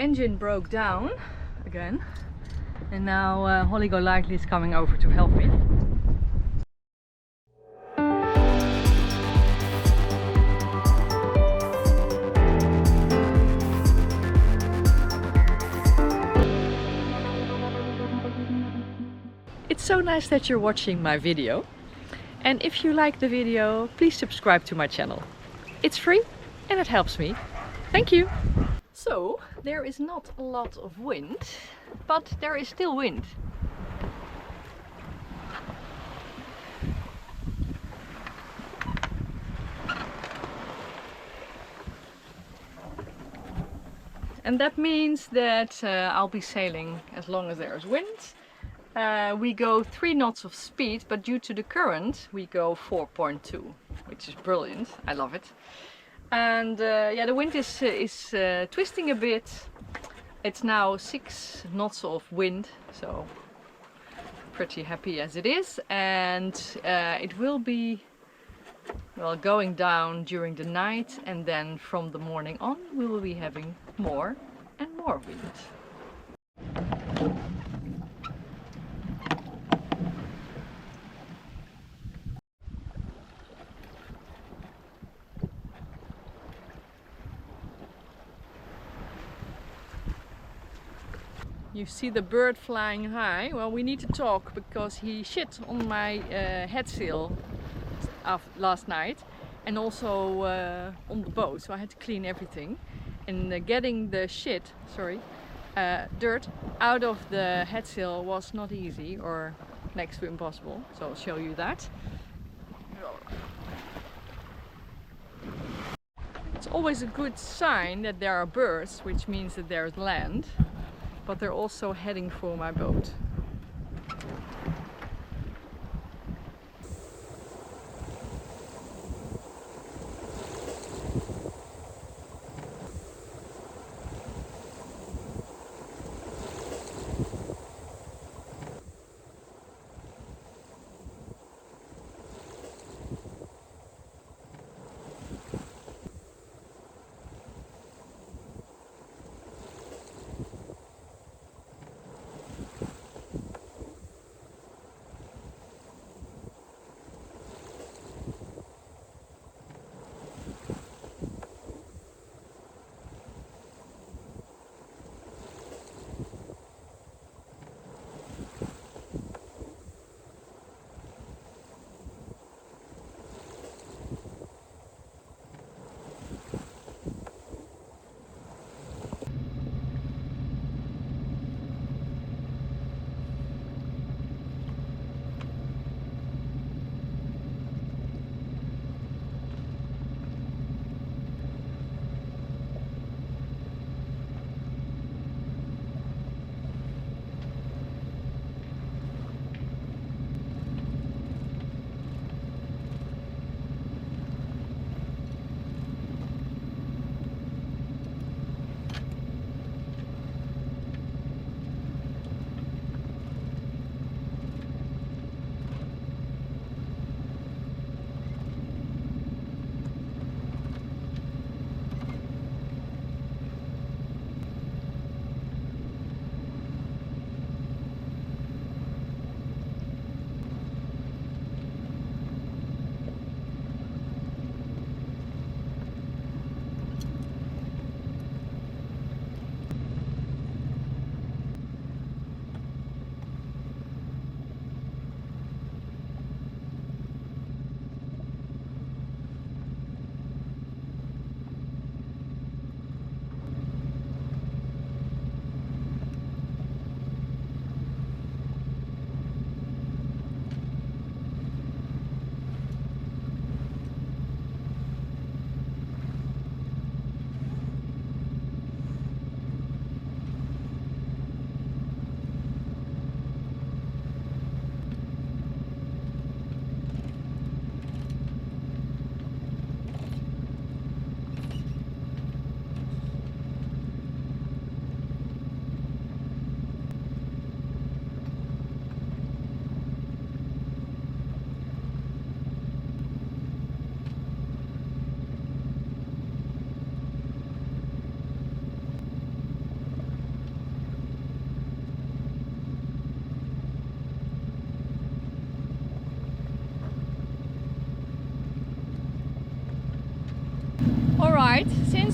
engine broke down again, and now Holly Golightly is coming over to help me. It's so nice that you're watching my video, and if you like the video, please subscribe to my channel. It's free and it helps me. Thank you! So, there is not a lot of wind, but there is still wind. And that means that I'll be sailing as long as there is wind. We go 3 knots of speed, but due to the current we go 4.2, which is brilliant. I love it. And yeah, the wind is twisting a bit. It's now 6 knots of wind, so pretty happy as it is. And it will be, well, going down during the night, and then from the morning on we will be having more and more wind. You see the bird flying high. Well, we need to talk because he shit on my head sail last night, and also on the boat, so I had to clean everything. And getting the dirt out of the head sail was not easy, or next to impossible, so I'll show you that. It's always a good sign that there are birds, which means that there's land. But they're also heading for my boat.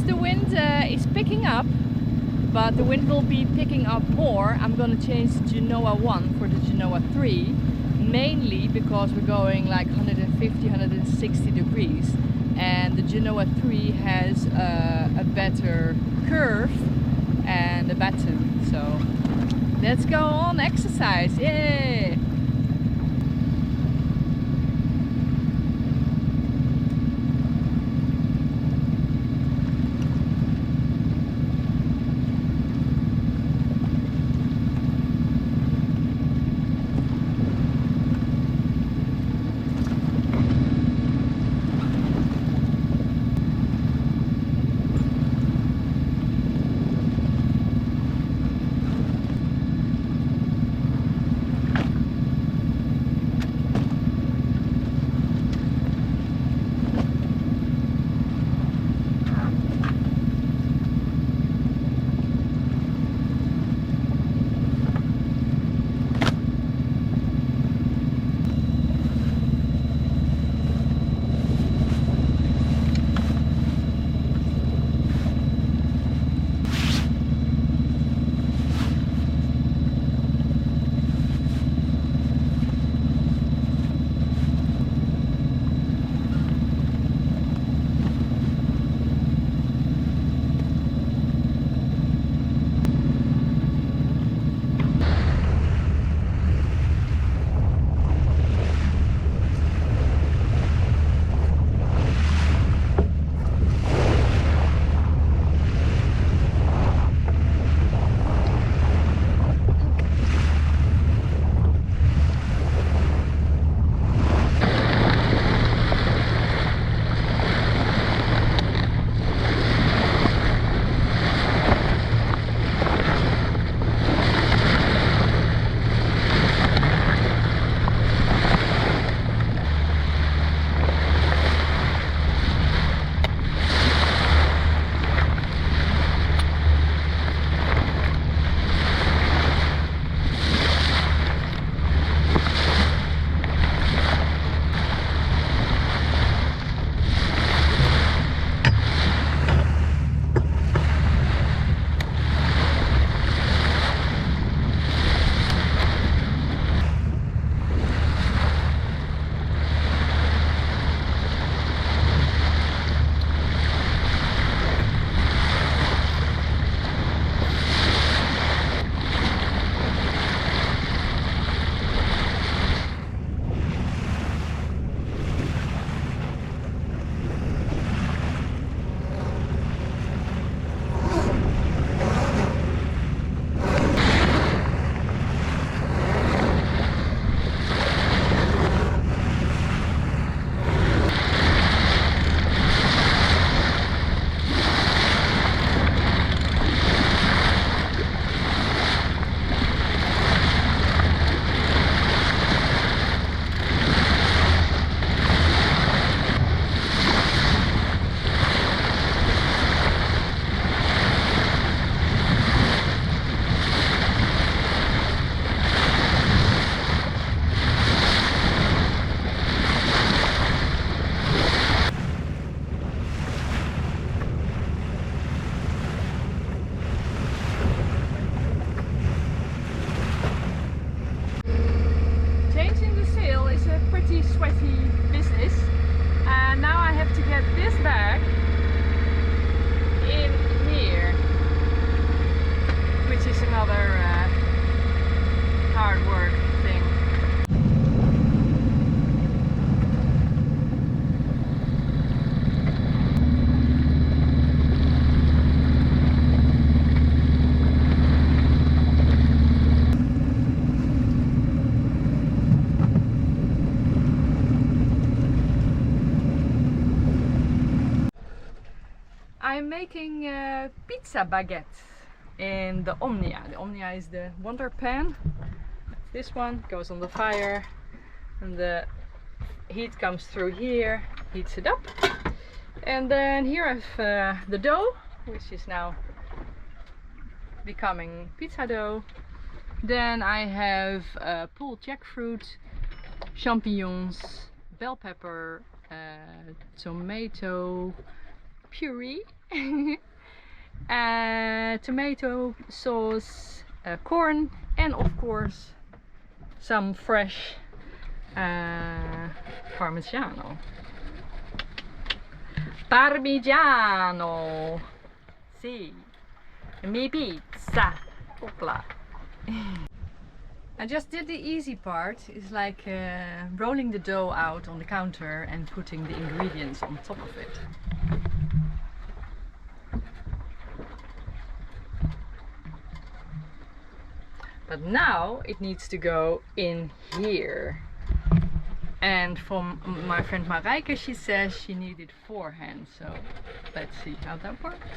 the wind is picking up, but the wind will be picking up more, I'm gonna change Genoa 1 for the Genoa 3, mainly because we're going like 150, 160 degrees, and the Genoa 3 has a better curve and a batten. So let's go on exercise, yay! I'm making pizza baguette in the Omnia. The Omnia is the wonder pan. This one goes on the fire and the heat comes through here, heats it up. And then here I have the dough, which is now becoming pizza dough. Then I have pulled jackfruit, champignons, bell pepper, tomato, puree, tomato sauce, corn, and of course some fresh Parmigiano. Parmigiano! Sì, mi pizza! Opla! I just did the easy part. It's like rolling the dough out on the counter and putting the ingredients on top of it. But now it needs to go in here. And from my friend Marijke, she says she needed 4 hands. So let's see how that works.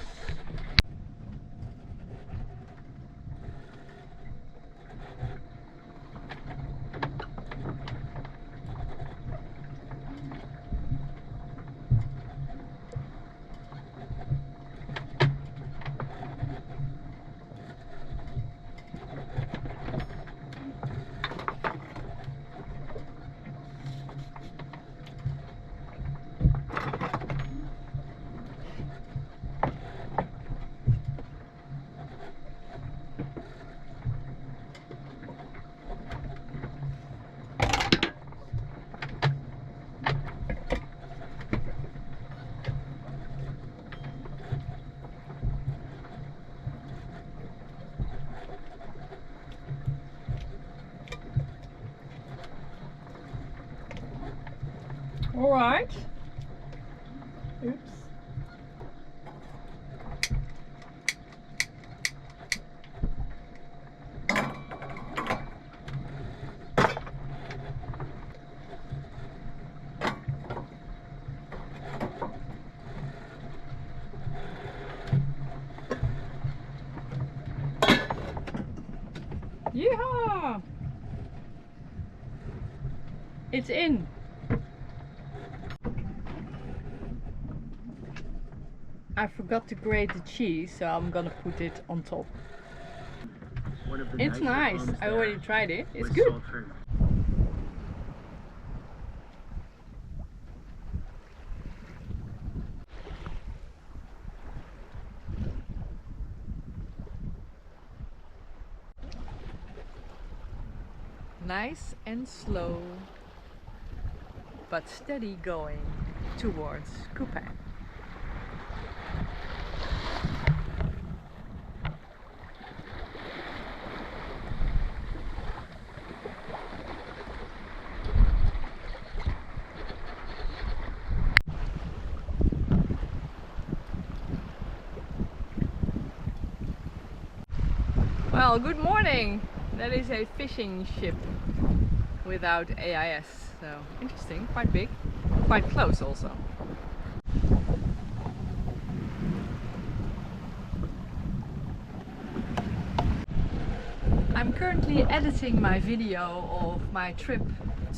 All right. Oops. Yeehaw! It's in. I forgot to grate the cheese, so I'm gonna put it on top. It's nice. I already tried it. It's good. Nice and slow, but steady going towards Kupang. Well, good morning. That is a fishing ship without AIS. So interesting, quite big, quite close also. I'm currently editing my video of my trip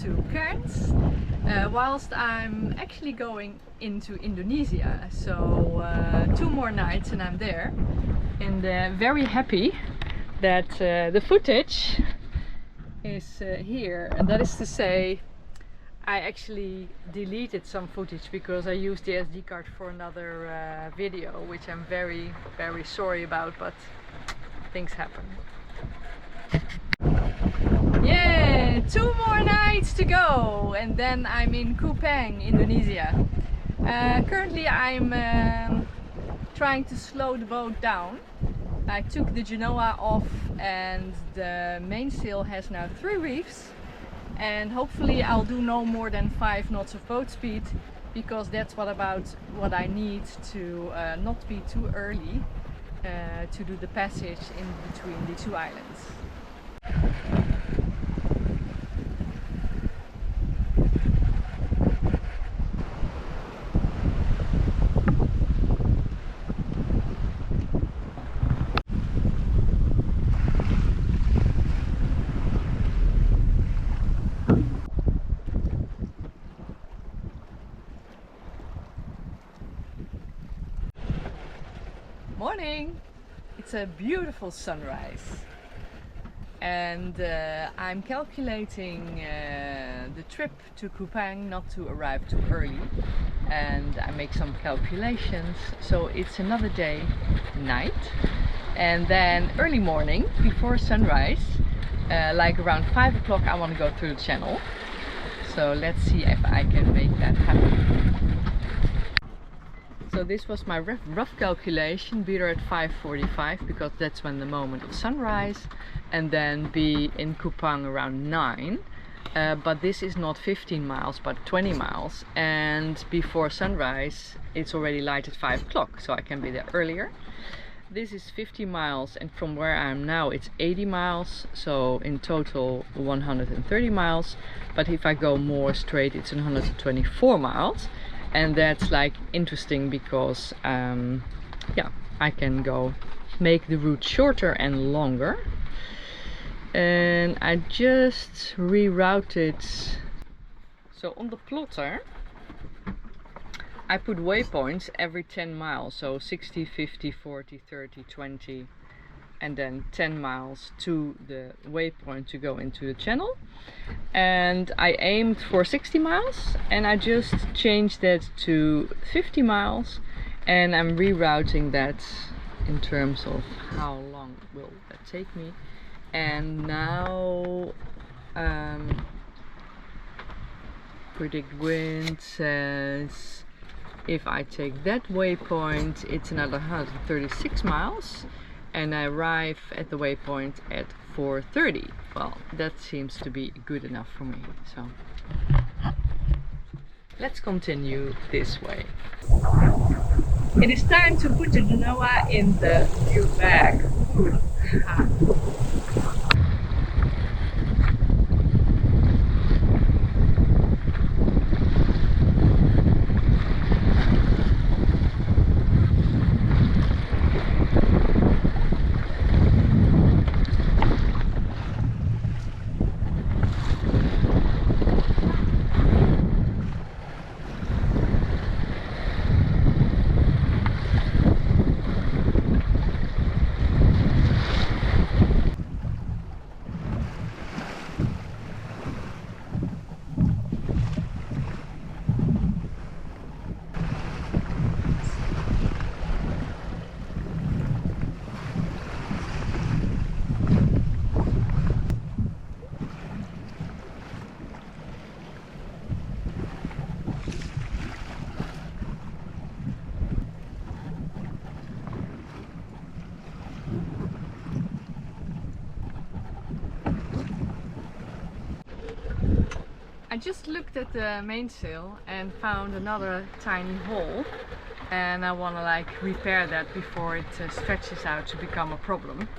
to Cairns, whilst I'm actually going into Indonesia. So 2 more nights and I'm there, and very happy that the footage is here, and that is to say I actually deleted some footage because I used the SD card for another video, which I'm very sorry about, but things happen. Yeah, 2 more nights to go and then I'm in Kupang, Indonesia. Currently I'm trying to slow the boat down. I took the genoa off and the mainsail has now 3 reefs, and hopefully I'll do no more than 5 knots of boat speed, because that's what I need to not be too early to do the passage in between the 2 islands. Morning! It's a beautiful sunrise. and I'm calculating the trip to Kupang not to arrive too early, and I make some calculations. So it's another day, night, and then early morning before sunrise, like around 5 o'clock, I want to go through the channel. So let's see if I can make that happen. So this was my rough calculation: be there at 5:45 because that's when the moment of sunrise, and then be in Kupang around 9. But this is not 15 miles but 20 miles, and before sunrise it's already light at 5 o'clock, so I can be there earlier. This is 50 miles, and from where I am now it's 80 miles, so in total 130 miles. But if I go more straight, it's 124 miles, and that's like interesting because yeah, I can go make the route shorter and longer. And I just rerouted. So on the plotter I put waypoints every 10 miles, so 60, 50, 40, 30, 20, and then 10 miles to the waypoint to go into the channel. And I aimed for 60 miles, and I just changed that to 50 miles, and I'm rerouting that in terms of how long will that take me. And now predict wind says if I take that waypoint it's another 136 miles, and I arrive at the waypoint at 4:30. Well, that seems to be good enough for me, so let's continue this way. It is time to put the Genoa in the new bag. I just looked at the mainsail and found another tiny hole, and I want to like repair that before it stretches out to become a problem.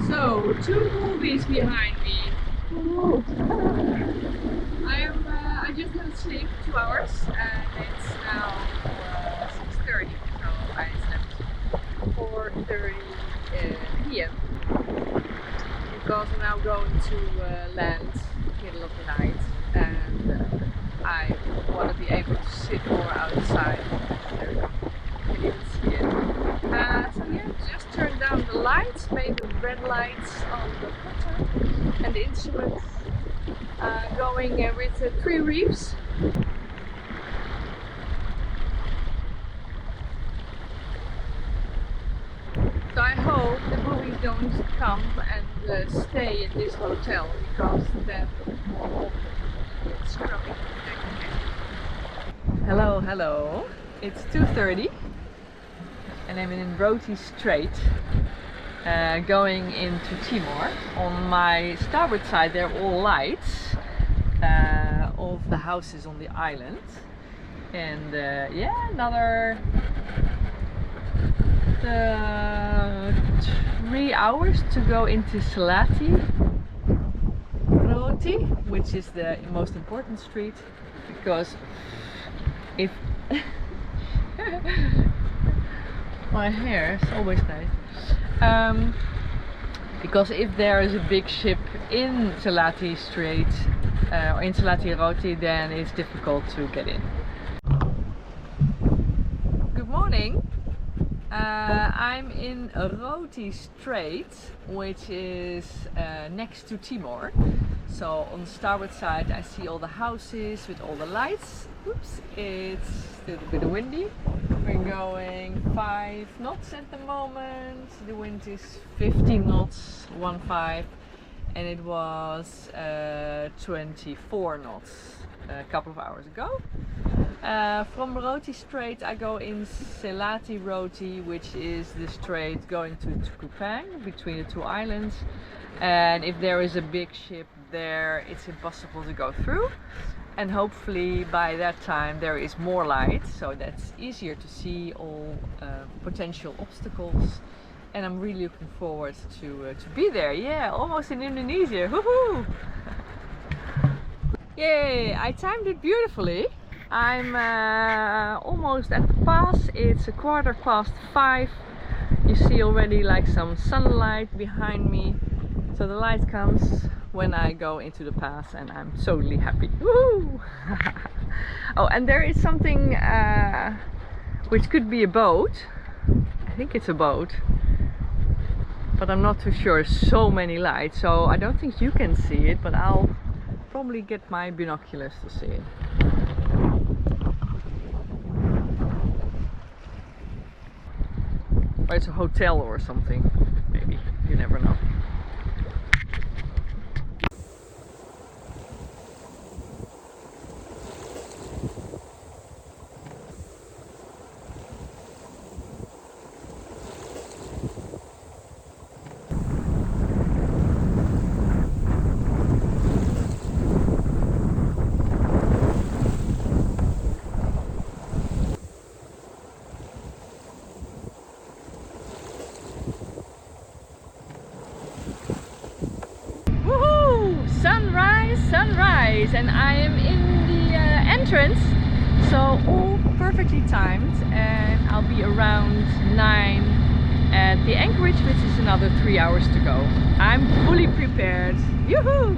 So 2 movies behind me. I just had a sleep 2 hours, and it's now 6:30, so I slept 4:30 p.m. because I'm now going to land middle of the night, and I want to be able to sit more outside. There you can even see it. So yeah, just turned down the lights, made the red lights on the cutter and the instruments. Going with 3 reefs. So I hope the movie is going to come and stay in this hotel, because then more often it's scrubbing. Hello, hello. It's 2:30 and I'm in Roti Strait, going into Timor. On my starboard side there are all lights of the houses on the island, and yeah, another 3 hours to go into Roti, which is the most important street, because if my hair is always nice, because if there is a big ship in Strait, or Insulati Roti, then it's difficult to get in. Good morning. I'm in Roti Strait, which is next to Timor. So on the starboard side I see all the houses with all the lights. Oops, it's still a bit windy. We're going 5 knots at the moment. The wind is 15 knots, 1.5, and it was 24 knots a couple of hours ago. From Roti Strait I go in Selati Roti, which is the strait going to Kupang, between the two islands. And if there is a big ship there, it's impossible to go through. And hopefully by that time there is more light, so that's easier to see all potential obstacles. And I'm really looking forward to be there. Yeah, almost in Indonesia. Woohoo! Yay! I timed it beautifully. I'm almost at the pass. It's 5:15. You see already like some sunlight behind me. So the light comes when I go into the pass, and I'm totally happy. Woo! Oh, and there is something which could be a boat. I think it's a boat, but I'm not too sure. So many lights, so I don't think you can see it, but I'll probably get my binoculars to see it. Or it's a hotel or something, maybe. You never know. Sunrise, and I am in the entrance, so all perfectly timed, and I'll be around 9 at the anchorage, which is another 3 hours to go. I'm fully prepared. Yoo-hoo!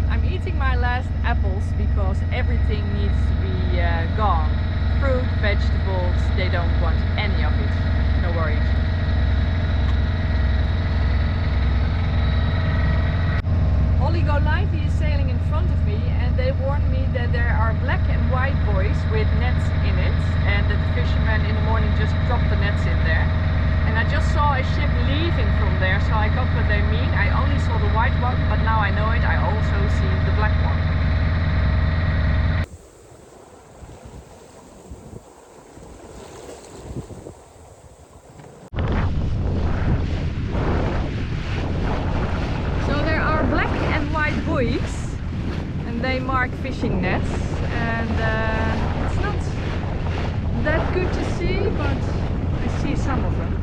I'm eating my last apples because everything needs to be gone. Fruit, vegetables, they don't want any of it. No worries. Lightly is sailing in front of me, and they warned me that there are black and white buoys with nets in it, and that the fishermen in the morning just dropped the nets in there. And I just saw a ship leaving from there, so I got what they mean. I only saw the white one, but now I know it. I also see the black one. And they mark fishing nets, and it's not that good to see, but I see some of them.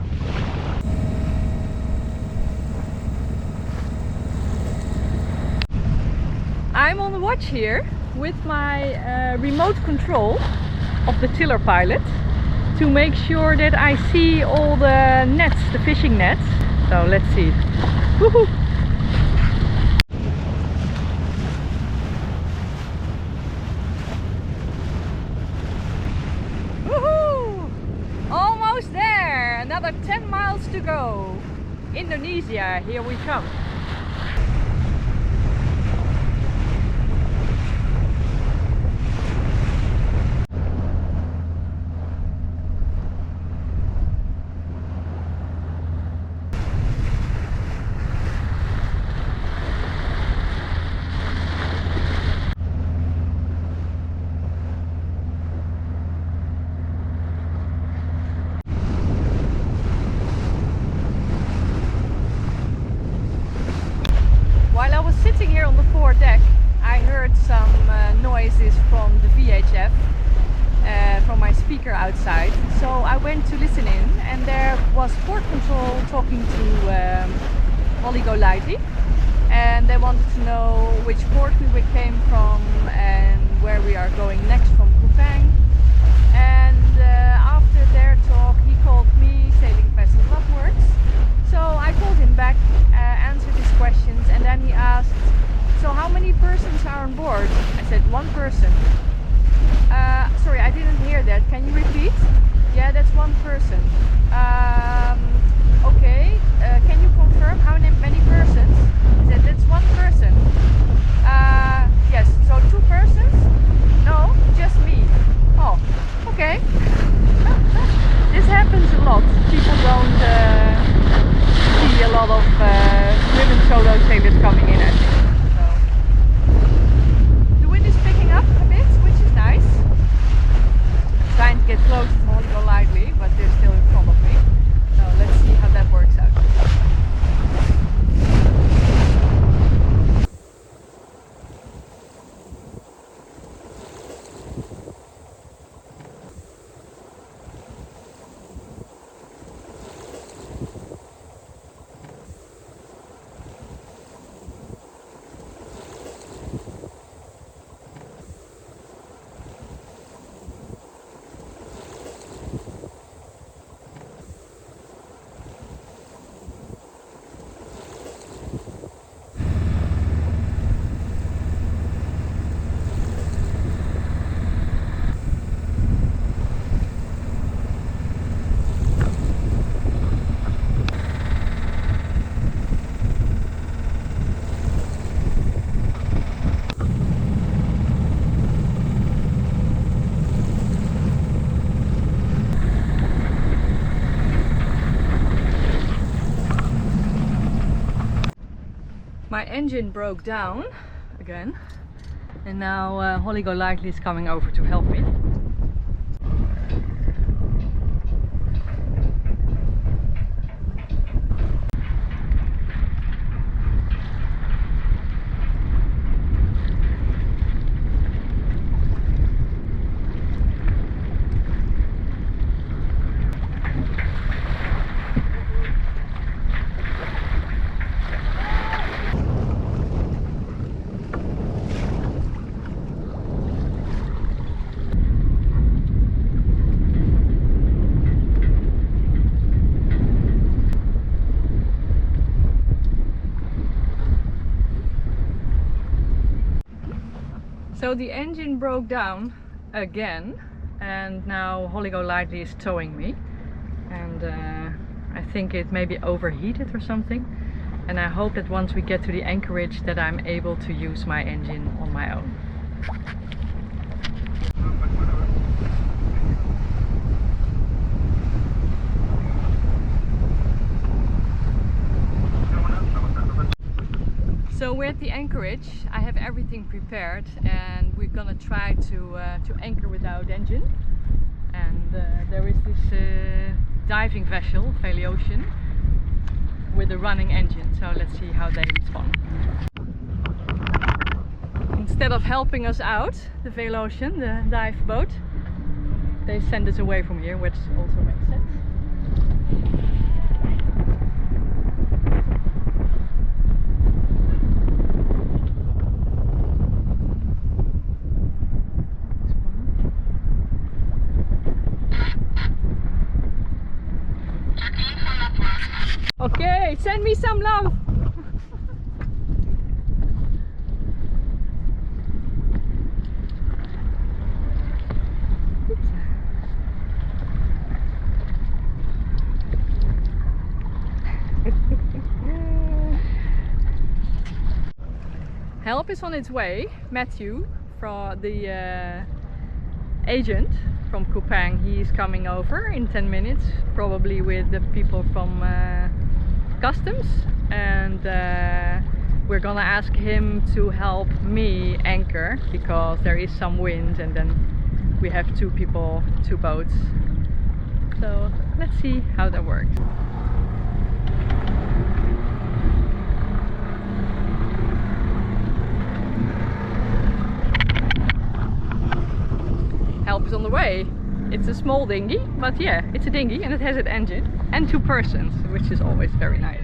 I'm on the watch here with my remote control of the tiller pilot to make sure that I see all the nets, the fishing nets. So let's see. Woohoo! Another 10 miles to go. Indonesia, here we come. Sitting here on the foredeck, I heard some noises from the VHF from my speaker outside. So I went to listen in, and there was port control talking to Oligo, and they wanted to know which port we came from and where we are going next from Kupang. And after their talk, he called me, sailing vessel Loveworkx. So I called him back, answered his questions, and then he asked So how many persons are on board? I said 1 person. Sorry, I didn't hear that. Can you repeat? Yeah, that's 1 person. Okay, can you confirm how many persons? I said that's 1 person. Yes, so 2 persons? No, just me. Oh, okay. This happens a lot. People don't see a lot of women solo sailors coming in, I think. So. The wind is picking up a bit, which is nice. I'm trying to get close to Holly Go Lightly, but they're still in front of me. So let's see how that works out. My engine broke down again, and now Holly Go Lightly is coming over to help me. So the engine broke down again, and now Holly Go Lightly is towing me, and I think it maybe overheated or something, and I hope that once we get to the anchorage that I'm able to use my engine on my own. So we're at the anchorage. I have everything prepared, and we're gonna try to anchor without engine. And there is this diving vessel, Ocean, with a running engine. So let's see how they respond. Instead of helping us out, the Ocean, the dive boat, they send us away from here, which also makes sense. Okay, send me some love! Help is on its way. Matthew, from the agent from Kupang, he is coming over in 10 minutes, probably with the people from customs, and we're gonna ask him to help me anchor because there is some wind, and then we have 2 people, 2 boats. So let's see how that works. Help is on the way. It's a small dinghy, but yeah, it's a dinghy and it has an engine and 2 persons, which is always very nice.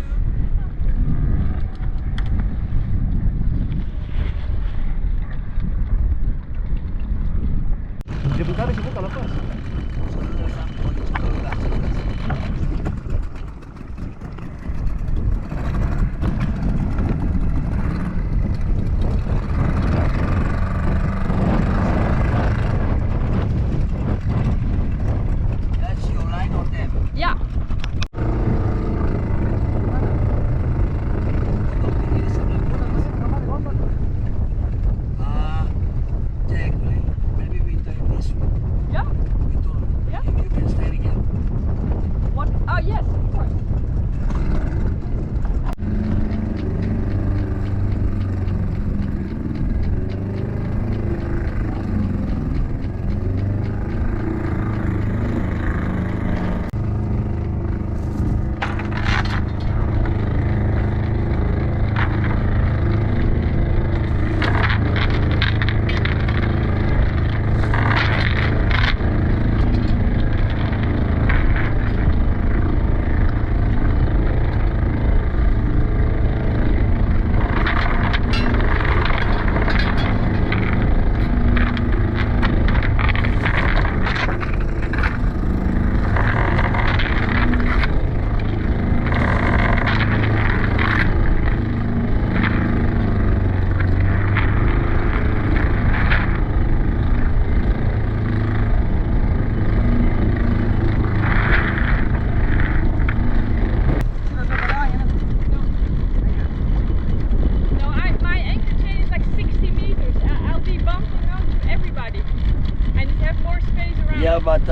but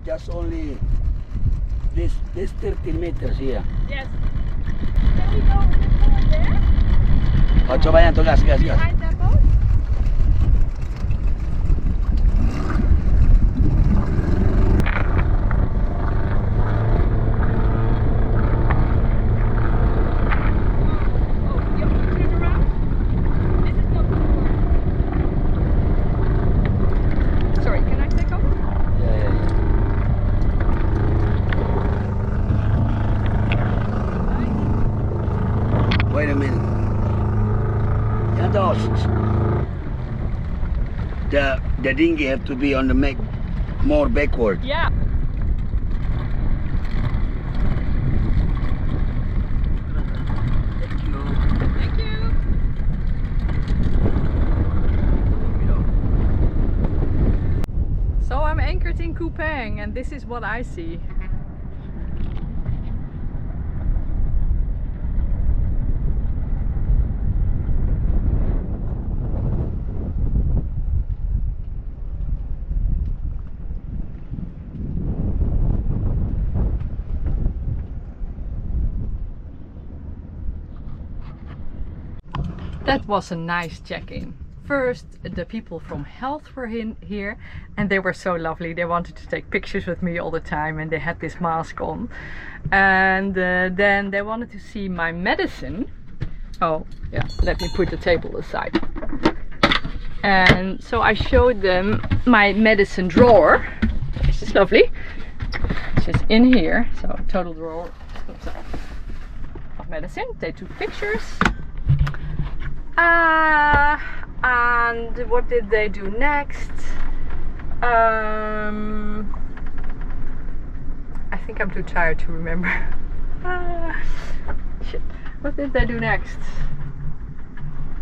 just only this 13 meters here. Yes. Can we go a bit more there? Oh, coba yan, to gas. Behind that boat? Wait a minute. Yeah, those. The dinghy have to be on the more backward. Yeah. Thank you. Thank you. So I'm anchored in Kupang and this is what I see. That was a nice check-in. First, the people from health were here and they were so lovely. They wanted to take pictures with me all the time and they had this mask on. And then they wanted to see my medicine. Oh, yeah, let me put the table aside. And so I showed them my medicine drawer, which is lovely. It's just in here, so total drawer of medicine. They took pictures. And what did they do next? I think I'm too tired to remember. Shit. What did they do next?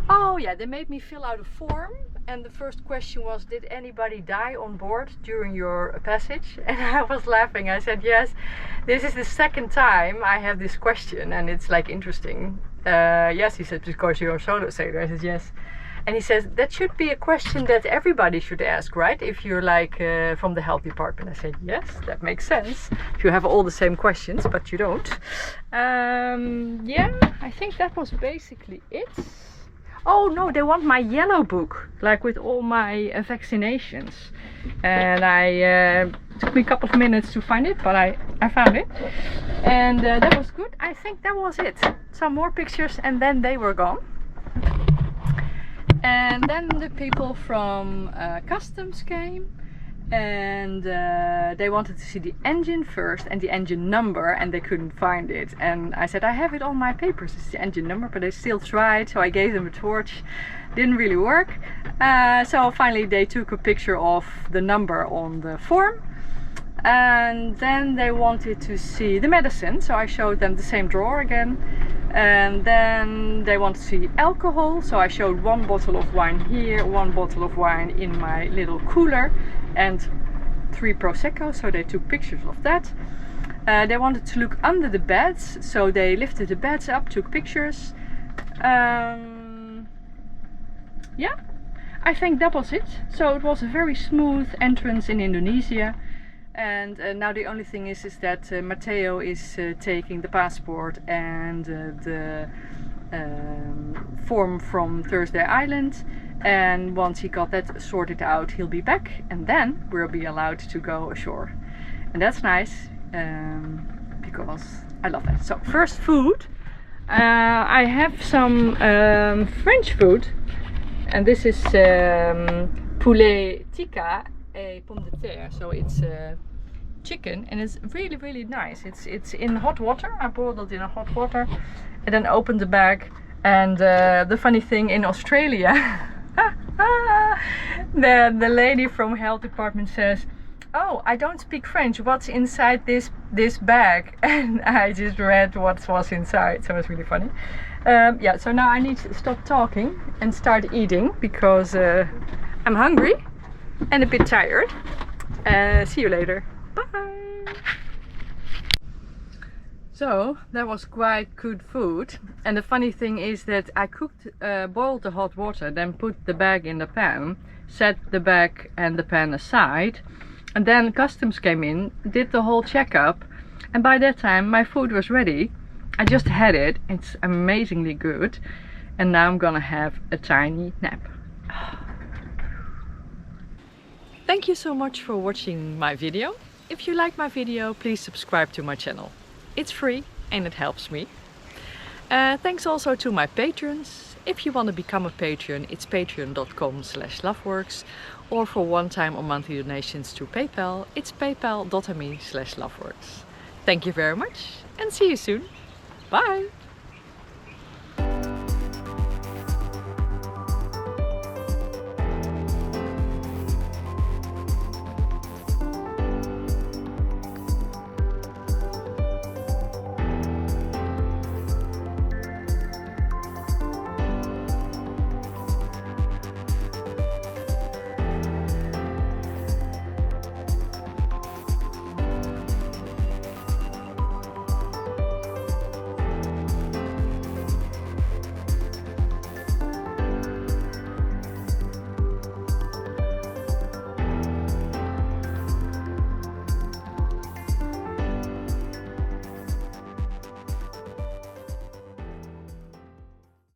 Oh yeah, they made me fill out a form. And the first question was, did anybody die on board during your passage? And I was laughing. I said, yes, this is the second time I have this question and it's like interesting. Yes, he said, because you're a solo sailor. I said, yes. And he says, that should be a question that everybody should ask, right? If you're like from the health department. I said, yes, that makes sense. If you have all the same questions, but you don't. Yeah, I think that was basically it. Oh no, they want my yellow book, like with all my vaccinations. And I took me a couple of minutes to find it, but I found it. And that was good. I think that was it. Some more pictures and then they were gone. And then the people from customs came and they wanted to see the engine first and the engine number and they couldn't find it. And I said, I have it on my papers, it's the engine number, but they still tried. So I gave them a torch, didn't really work. So finally they took a picture of the number on the form. And then they wanted to see the medicine, so I showed them the same drawer again. And then they want to see alcohol, so I showed one bottle of wine here, one bottle of wine in my little cooler, and 3 Prosecco, so they took pictures of that. They wanted to look under the beds, so they lifted the beds up, took pictures. Yeah, I think that was it. So it was a very smooth entrance in Indonesia. And now the only thing is that Matteo is taking the passport and the form from Thursday Island, and once he got that sorted out he'll be back and then we'll be allowed to go ashore. And that's nice because I love that. So first food, I have some French food, and this is poulet tikka et pomme de terre, so it's chicken and it's really nice. It's in hot water. I boiled it in hot water and then opened the bag. And the funny thing in Australia, the lady from health department says, oh, I don't speak French, what's inside this bag? And I just read what was inside, so it's really funny. Yeah, so now I need to stop talking and start eating because I'm hungry and a bit tired. See you later. Bye! So that was quite good food, and the funny thing is that I boiled the hot water, then put the bag in the pan, set the bag and the pan aside, And then customs came in, did the whole checkup, and by that time my food was ready. I just had it, it's amazingly good, and now I'm gonna have a tiny nap. Thank you so much for watching my video. If you like my video, please subscribe to my channel. It's free and it helps me. Thanks also to my patrons. If you want to become a patron, it's patreon.com/Loveworkx, or for one-time or monthly donations to PayPal, it's paypal.me/Loveworkx. Thank you very much and see you soon. Bye!